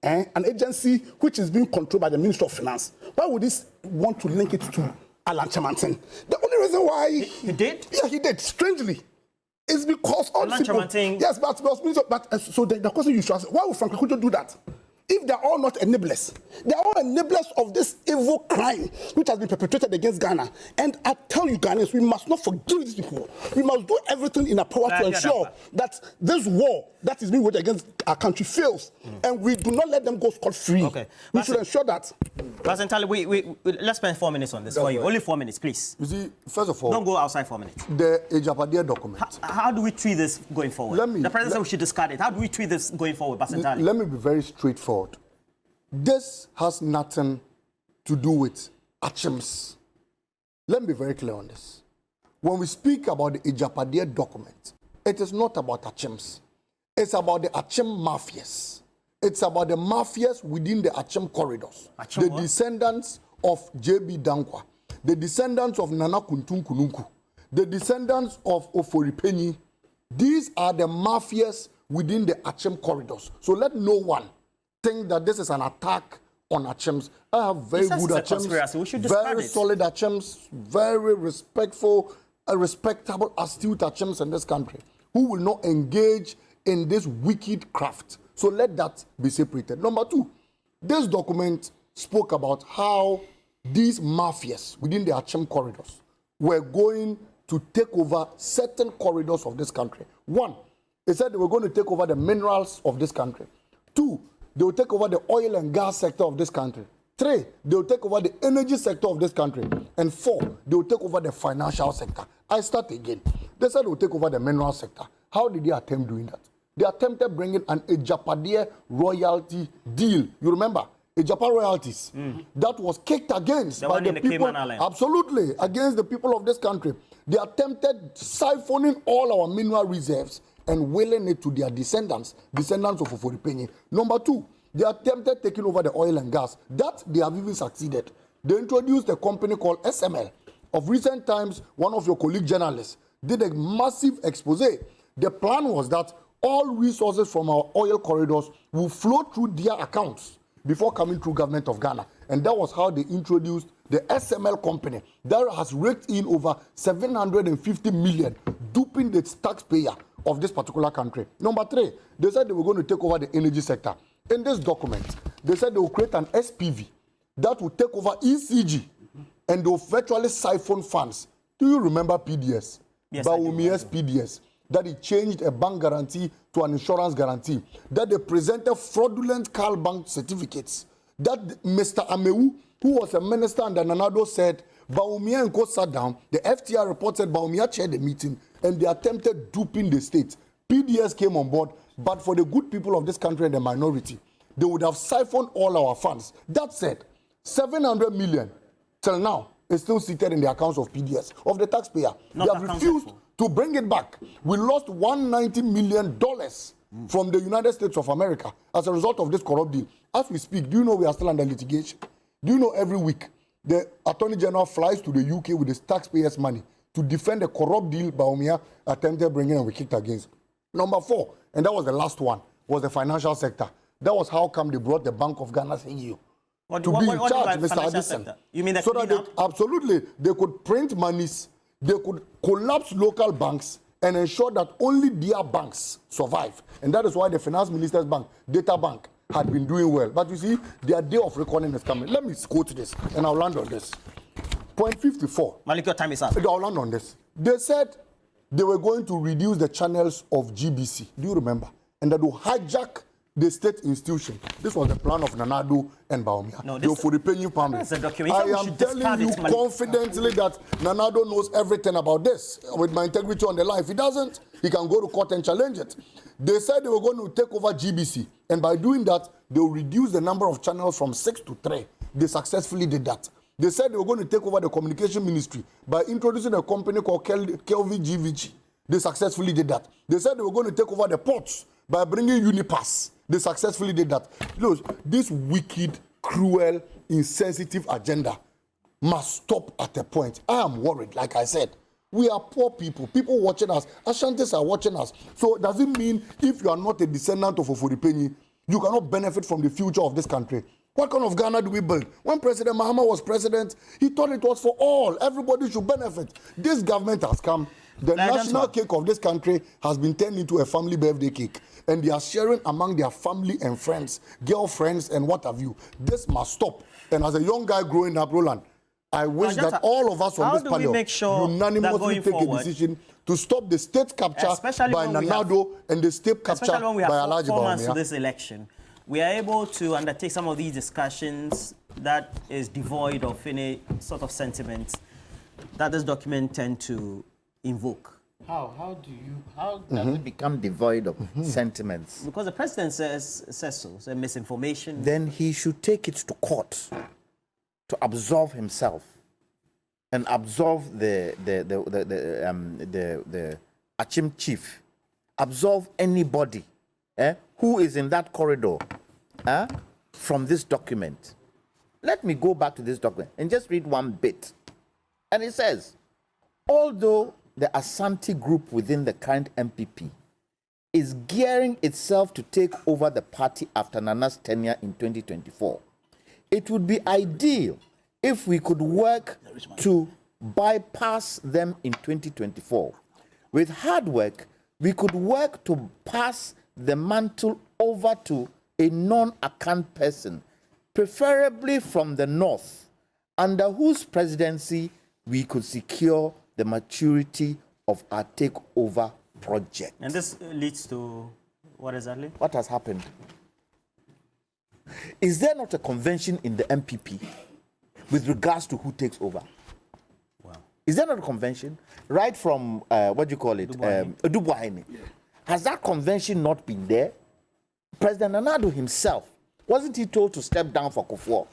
an agency which is being controlled by the Minister of Finance, why would this want to link it to Alan Chamantin? The only reason why... He did? Yeah, he did, strangely. It's because all Alan Chamantin... Yes, but so the question you should ask, why would Franklin Kujo do that? If they're all not enablers, they're all enablers of this evil crime which has been perpetrated against Ghana. And I tell you, Ghanaians, we must not forgive these people. We must do everything in our power to ensure that this war that is being waged against our country fails. And we do not let them go scot-free. Okay. We should ensure that. Basentali, let's spend 4 minutes on this for you. Only 4 minutes, please. You see, first of all... Don't go outside 4 minutes. The Agyapadie document. How do we treat this going forward? The president said we should discard it. How do we treat this going forward, Basentali? Let me be very straightforward. This has nothing to do with Achims. Let me be very clear on this. When we speak about the Agyapadie document, it is not about Achims. It's about the Achim mafias. It's about the mafias within the Achim corridors. The descendants of J.B. Dankwa, the descendants of Nana Kuntun Kununku, the descendants of Oforipenyi. These are the mafias within the Achim corridors. So let no one think that this is an attack on Achims. I have very good Achims, very solid Achims, very respectful, respectable, astute Achims in this country who will not engage in this wicked craft. So let that be separated. Number two, this document spoke about how these mafias within the Achim corridors were going to take over certain corridors of this country. One, they said they were going to take over the minerals of this country. Two, they will take over the oil and gas sector of this country. Three, they will take over the energy sector of this country. And four, they will take over the financial sector. I start again. They said they will take over the mineral sector. How did they attempt doing that? They attempted bringing an Agyapadie royalty deal. You remember? Agyapadie royalties. That was kicked against by the people. Absolutely, against the people of this country. They attempted siphoning all our mineral reserves and willing it to their descendants of Oforipenyi. Number two, they attempted taking over the oil and gas. That they have even succeeded. They introduced a company called SML. Of recent times, one of your colleague journalists did a massive expose. The plan was that all resources from our oil corridors will flow through their accounts before coming through government of Ghana. And that was how they introduced the SML company that has raked in over 750 million, duping the taxpayer of this particular country. Number 3, they said they were going to take over the energy sector. In this document, they said they will create an SPV that will take over ECG and they will virtually siphon funds. Do you remember PDS? Yes, Bawumia's PDS. That he changed a bank guarantee to an insurance guarantee. That they presented fraudulent Carl Bank certificates. That Mr. Amewu, who was a minister under Nanado, said Bawumia and Co sat down. The FTR report said Bawumia chaired the meeting and they attempted duping the state. PDS came on board, but for the good people of this country and the minority, they would have siphoned all our funds. That said, 700 million till now is still seated in the accounts of PDS, of the taxpayer. They have refused to bring it back. We lost $190 million from the United States of America as a result of this corrupt deal. As we speak, do you know we are still under litigation? Do you know every week the Attorney General flies to the UK with his taxpayers' money to defend the corrupt deal Bawumia attempted bringing and we kicked against? Number 4, and that was the last one, was the financial sector. That was how come they brought the Bank of Ghana CEO to be in charge, Mr. Addison. You mean that so that absolutely they could print monies, they could collapse local banks and ensure that only their banks survive. And that is why the Finance Minister's Bank, Data Bank, had been doing well. But you see, their day of reckoning is coming. Let me quote this, and I'll land on this. Point 54. Malik, your time is up. I'll land on this. They said they were going to reduce the channels of GBC. Do you remember? And that will hijack the state institution. This was the plan of Nanado and Bawumia. No, they for repaying you family. I am telling you confidently that Nanado knows everything about this. With my integrity on the line, if he doesn't, he can go to court and challenge it. They said they were going to take over GBC, and by doing that, they will reduce the number of channels from 6 to 3. They successfully did that. They said they were going to take over the communication ministry by introducing a company called Kelvin GVG. They successfully did that. They said they were going to take over the ports by bringing Unipass. They successfully did that. Look, this wicked, cruel, insensitive agenda must stop at a point. I am worried, like I said. We are poor people. People watching us. Ashantis are watching us. So does it mean if you are not a descendant of Oforipenyi, you cannot benefit from the future of this country? What kind of Ghana do we build? When President Mahama was president, he thought it was for all. Everybody should benefit. This government has come. The national cake of this country has been turned into a family birthday cake. And they are sharing among their family and friends, girlfriends and what have you. This must stop. And as a young guy growing up, Roland, I wish that all of us on this panel unanimously take a decision to stop the state capture by Nanado and the state capture by Alhaji Bawumia. 4 months to this election, we are able to undertake some of these discussions that is devoid of any sort of sentiments that this document tend to invoke. How does it become devoid of sentiments? Because the president says so misinformation. Then he should take it to court to absolve himself and absolve the Achim chief, absolve anybody who is in that corridor from this document. Let me go back to this document and just read one bit. And it says, although the Asante group within the current MPP is gearing itself to take over the party after Nana's tenure in 2024, it would be ideal if we could work to bypass them in 2024. With hard work, we could work to pass the mantle over to a non-Akan person, preferably from the north, under whose presidency we could secure the maturity of our takeover project. And this leads to what exactly? What has happened? Is there not a convention in the MPP with regards to who takes over? Wow. Is there not a convention? Right from, what do you call it? Dubuaine. Yeah. Has that convention not been there? President Nanado himself, wasn't he told to step down for Kufuor?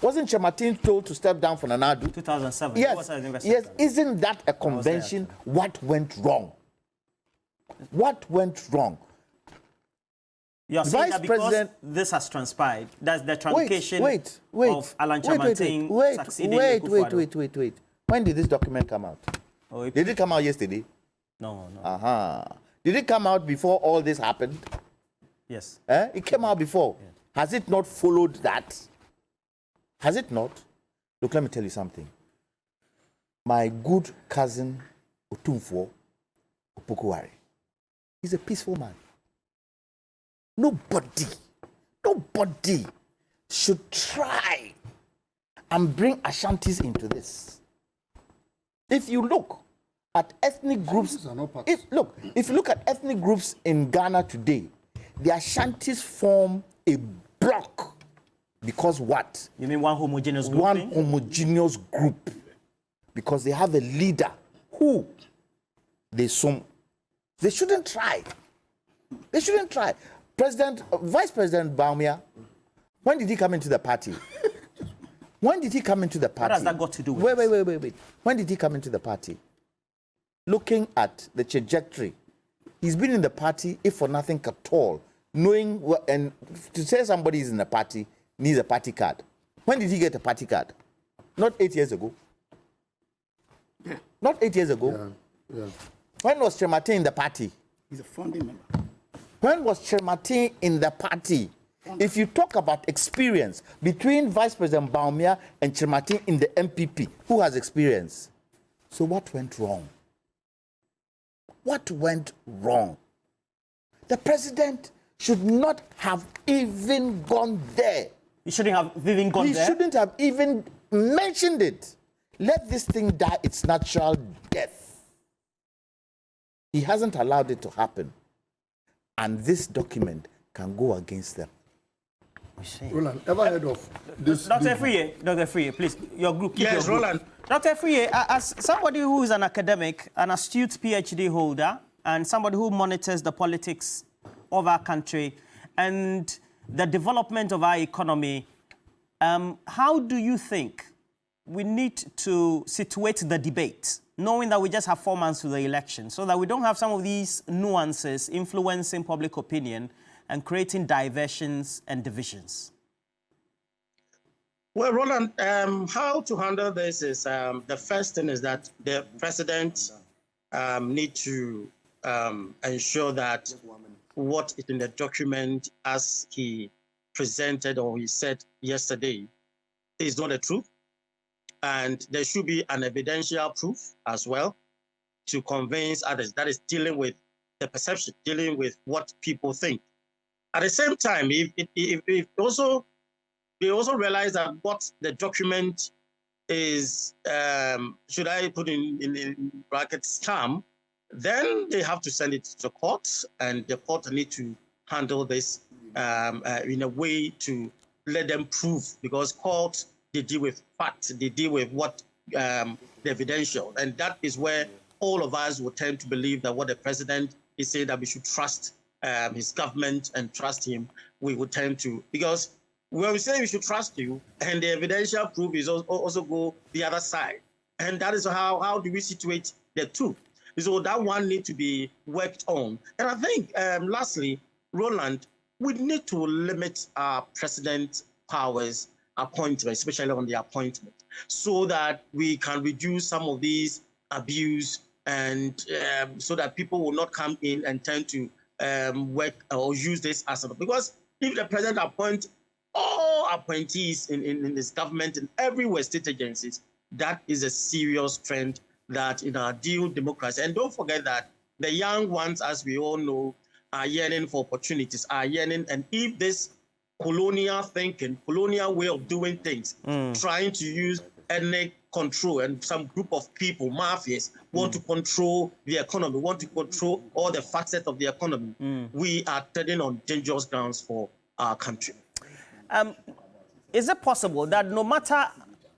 Wasn't Chematin told to step down for Nanado? 2007. Yes. Isn't that a convention? What went wrong? What went wrong? You're saying that because this has transpired, that's the truncation of Alan Chematin succeeding Akufo-Addo. Wait. When did this document come out? Oh, did it come out yesterday? No. Did it come out before all this happened? Yes. It came out before. Yeah. Has it not followed that? Has it not? Look, let me tell you something. My good cousin, Otumfuo Opokuwari, he's a peaceful man. Nobody should try and bring Ashantis into this. If you look at ethnic groups, if you look at ethnic groups in Ghana today, the Ashantis form a block because what? You mean one homogeneous group? One homogeneous group. Because they have a leader who they shouldn't try. They shouldn't try. Vice President Baumia, when did he come into the party? When did he come into the party? What has that got to do with Wait. When did he come into the party? Looking at the trajectory, he's been in the party, if for nothing at all, knowing what, and to say somebody is in a party needs a party card. When did he get a party card? Not 8 years ago. Yeah. Not 8 years ago. Yeah. When was Chemate in the party? He's a founding member. When was Chemate in the party? If you talk about experience between Vice President Baumia and Chemate in the MPP, who has experience? So what went wrong? What went wrong? The president should not have even gone there. He shouldn't have even gone there? He shouldn't have even mentioned it. Let this thing die its natural death. He hasn't allowed it to happen. And this document can go against them. Roland, ever heard of this? Dr. Friye, please, your group. Keep Yes, your group. Roland. Dr. Friye, as somebody who is an academic, an astute PhD holder, and somebody who monitors the politics of our country and the development of our economy, how do you think we need to situate the debate, knowing that we just have 4 months to the election, so that we don't have some of these nuances influencing public opinion and creating diversions and divisions? Well, Roland, how to handle this is the first thing is that the president need to ensure that what is in the document as he presented or he said yesterday is not the truth. And there should be an evidential proof as well to convince others. That is dealing with the perception, dealing with what people think. At the same time, if they also realize that what the document is, should I put in brackets, scam, then they have to send it to the court, and the court need to handle this in a way to let them prove, because courts, they deal with facts, they deal with what the evidential, and that is where all of us will tend to believe that what the president is saying, that we should trust his government and trust him. We would tend to, because when we say we should trust you, and the evidential proof is also go the other side, and that is how do we situate the two? So that one need to be worked on. And I think, lastly, Roland, we need to limit our president powers appointment, especially on the appointment, so that we can reduce some of these abuse, and so that people will not come in and tend to work or use this as a, because if the president appoints all appointees in this government and everywhere, state agencies, that is a serious trend that in our dual democracy. And don't forget that the young ones, as we all know, are yearning for opportunities, are yearning, and if this colonial thinking, colonial way of doing things, trying to use ethnic control, and some group of people, mafias, want to control the economy, want to control all the facets of the economy, we are treading on dangerous grounds for our country. Is it possible that no matter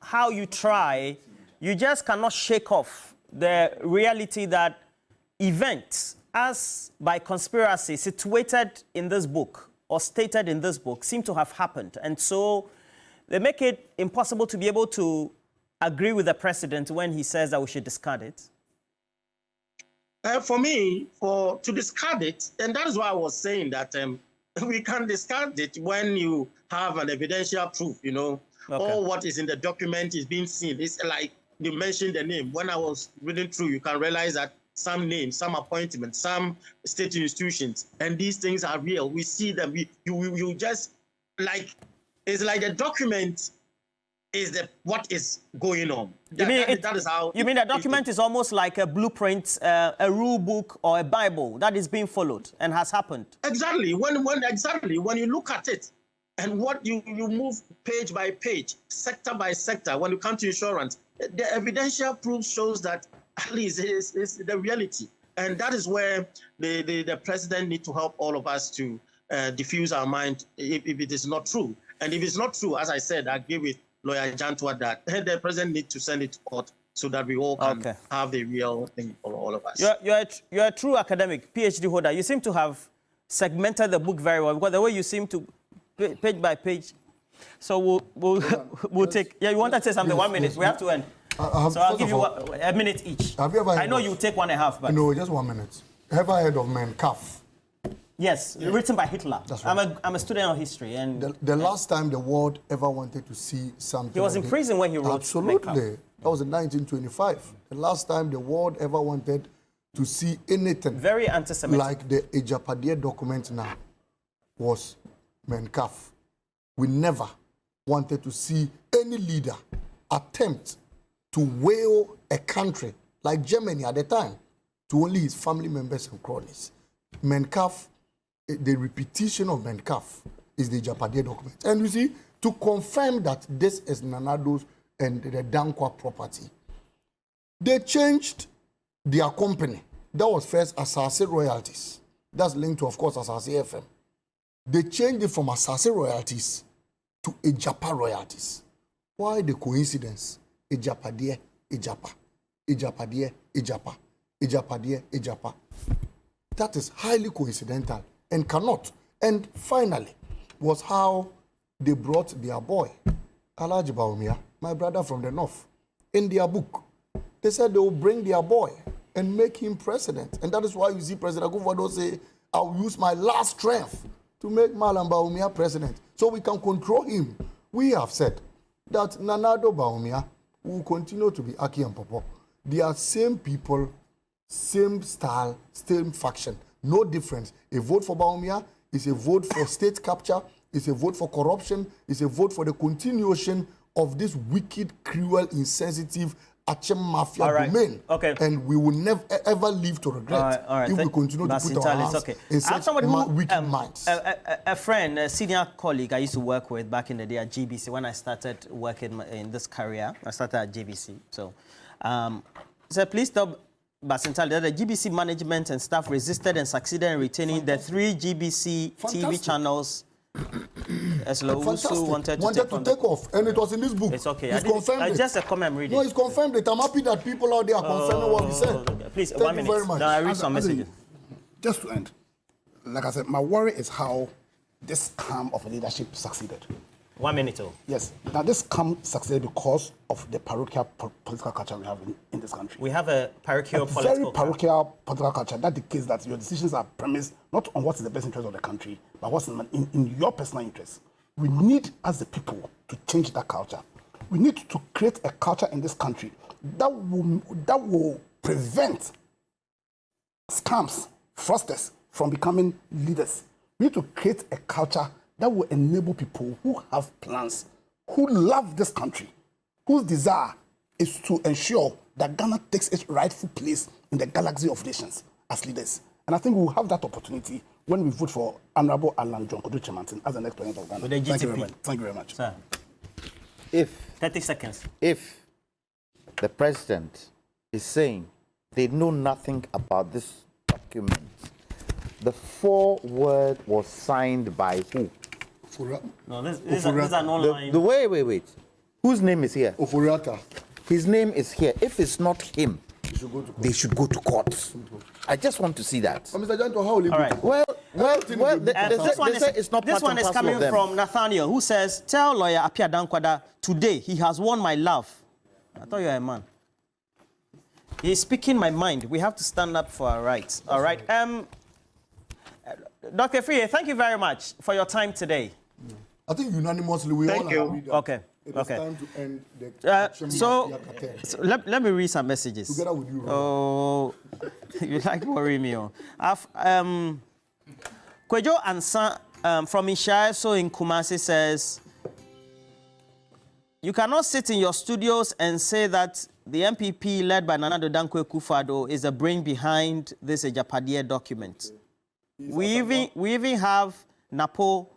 how you try, you just cannot shake off the reality that events, as by conspiracy, situated in this book or stated in this book, seem to have happened? And so they make it impossible to be able to agree with the president when he says that we should discard it? For me, to discard it, and that is why I was saying that we can discard it when you have an evidential proof, you know, all what is in the document is being seen. It's like you mentioned the name. When I was reading through, you can realize that some names, some appointments, some state institutions, and these things are real. We see them. You just like, it's like the document is what is going on. That is how. You mean the document is almost like a blueprint, a rule book, or a Bible that is being followed and has happened? Exactly. When you look at it, and what you move page by page, sector by sector, when you come to insurance, the evidential proof shows that at least is the reality, and that is where the president needs to help all of us to diffuse our mind if it is not true. And if it's not true, as I said, I agree with Lawyer Jantua that the president needs to send it to court so that we all can have the real thing for all of us. You're a true academic, PhD holder. You seem to have segmented the book very well, because the way you seem to, page by page. So we'll take. Yeah, you want to say something? 1 minute. We have to end. So I'll give you a minute each. Have you ever I know you take 1.5, but no, just 1 minute. Have I heard of Mein Kampf? Yes, written by Hitler. That's right. I'm a student of history, and the last time the world ever wanted to see something. He was in prison when he wrote. Absolutely, that was in 1925. The last time the world ever wanted to see anything very anti-Semitic like the Agyapadie document now was Mein Kampf. We never wanted to see any leader attempt to whale a country like Germany at the time to only his family members and cronies. Mein Kampf, the repetition of Mein Kampf is the Agyapadie document. And you see, to confirm that this is Nana Addo's and the Dankwa property, they changed their company. That was first Asase Royalties. That's linked to, of course, Asase FM. They changed it from Asase Royalties to Agyapa Royalties. Why the coincidence? Agyapadie, Agyapa. Agyapadie, Agyapa. Agyapadie, Agyapa. That is highly coincidental and cannot. And finally, was how they brought their boy, Alhaji Bawumia, my brother from the north, in their book. They said they will bring their boy and make him president. And that is why you see President Akufo-Addo say, I will use my last strength to make Malam Bawumia president, so we can control him. We have said that Nana Addo Bawumia will continue to be Aki and Popo. They are same people, same style, same faction. No difference. A vote for Bawumia is a vote for state capture, is a vote for corruption, is a vote for the continuation of this wicked, cruel, insensitive Achem mafia domain. Okay. And we will never ever live to regret if we continue to put our hands in such wicked minds. A friend, a senior colleague I used to work with back in the day at GBC when I started working in this career. I started at JVC. So, said, please tell Basintali that the GBC management and staff resisted and succeeded in retaining the 3 GBC TV channels. As Lowusu wanted to take off, and it was in this book. It's okay. It's confirmed. I just a comment reading. No, it's confirmed it. I'm happy that people out there are confirming what we said. Okay. Please, Thank 1 you minute. very much. Now I read some messages. Just to end, like I said, my worry is how this scam of leadership succeeded. 1 minute. Yes. Now, this scam succeeded because of the parochial political culture we have in this country. We have a parochial very parochial political culture that dictates that your decisions are premised not on what is the best interest of the country, but what's in your personal interest. We need, as the people, to change that culture. We need to create a culture in this country that will prevent scams, fraudsters from becoming leaders. We need to create a culture that will enable people who have plans, who love this country, whose desire is to ensure that Ghana takes its rightful place in the galaxy of nations as leaders. And I think we will have that opportunity when we vote for Honorable Alan John Kodu Chemantin as the next president of Ghana. With the GTP. Thank you very much. Sir. If 30 seconds. If the president is saying they know nothing about this document, the foreword was signed by who? No, these are not lying. Wait. Whose name is here? Ofuriata. His name is here. If it's not him, they should go to court. I just want to see that. Mr. Janto, how will it All right. This one is coming from Nathaniel, who says, tell lawyer Apia Dankwada today he has won my love. I thought you were a man. He's speaking my mind. We have to stand up for our rights. All right. Dr. Friye, thank you very much for your time today. I think unanimously we Thank all you. agree that Okay. it is Okay. time to end the action So mafia cartel. let me read some messages. Together with you, Ron. Oh, you like worrying me on. Kwejo Ansa from Ishaya, so in Kumasi says, you cannot sit in your studios and say that the MPP led by Nana Dankwa Akufo-Addo is the brain behind this Agyapadie document. We even have Napo,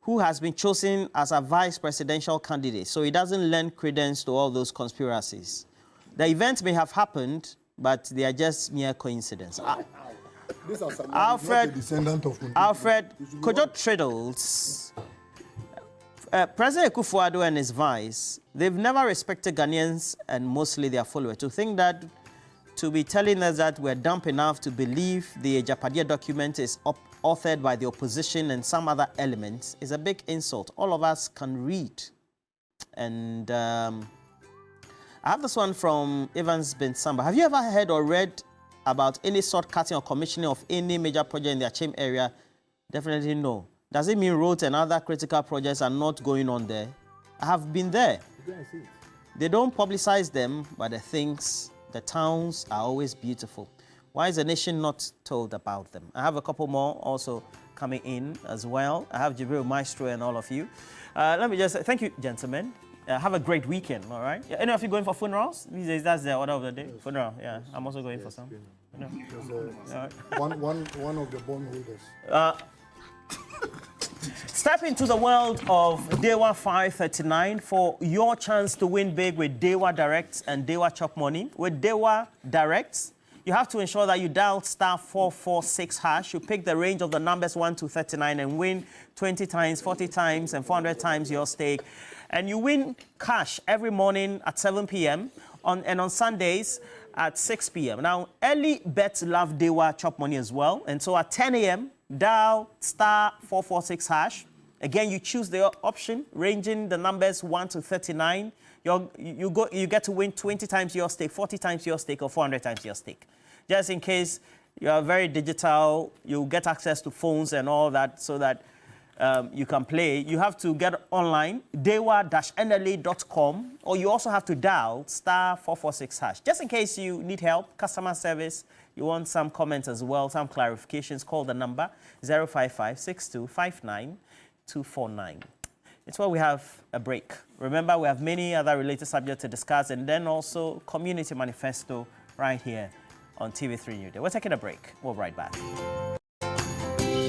who has been chosen as a vice presidential candidate, so he doesn't lend credence to all those conspiracies. The events may have happened, but they are just mere coincidence. These are some Alfred, not a descendant of Alfred Kojo Triddles, President Akufo-Addo and his vice, they've never respected Ghanaians and mostly their followers. To think that, to be telling us that we're dumb enough to believe the Agyapadie document is authored by the opposition and some other elements is a big insult. All of us can read. And I have this one from Evans bin Samba. Have you ever heard or read about any sort cutting or commissioning of any major project in the Achim area? Definitely no. Does it mean roads and other critical projects are not going on there? I have been there. They don't publicize them, but the towns are always beautiful. Why is the nation not told about them? I have a couple more also coming in as well. I have Jibril Maestro and all of you. Let me just say thank you, gentlemen. Have a great weekend, all right? Yeah, any of you going for funerals? These days, that's the order of the day. Yes. Funeral, yeah. I'm also going for some. No. One of the bondholders. Step into the world of Dewa 539 for your chance to win big with Dewa Direct and Dewa Chop Money. With Dewa Direct, you have to ensure that you dial *446#. You pick the range of the numbers 1 to 39 and win 20 times, 40 times, and 400 times your stake. And you win cash every morning at 7 p.m. and on Sundays at 6 p.m. Now, early bets love Dewa Chop Money as well. And so at 10 a.m., dial *446#. Again, you choose the option ranging the numbers 1 to 39. You get to win 20 times your stake, 40 times your stake, or 400 times your stake. Just in case you are very digital, you get access to phones and all that so that you can play. You have to get online, dewa-nla.com, or you also have to dial *446#. Just in case you need help, customer service, you want some comments as well, some clarifications, call the number 055-6259-249. It's where we have a break. Remember, we have many other related subjects to discuss, and then also Community Manifesto right here on TV3 New Day. We're taking a break. We'll be right back.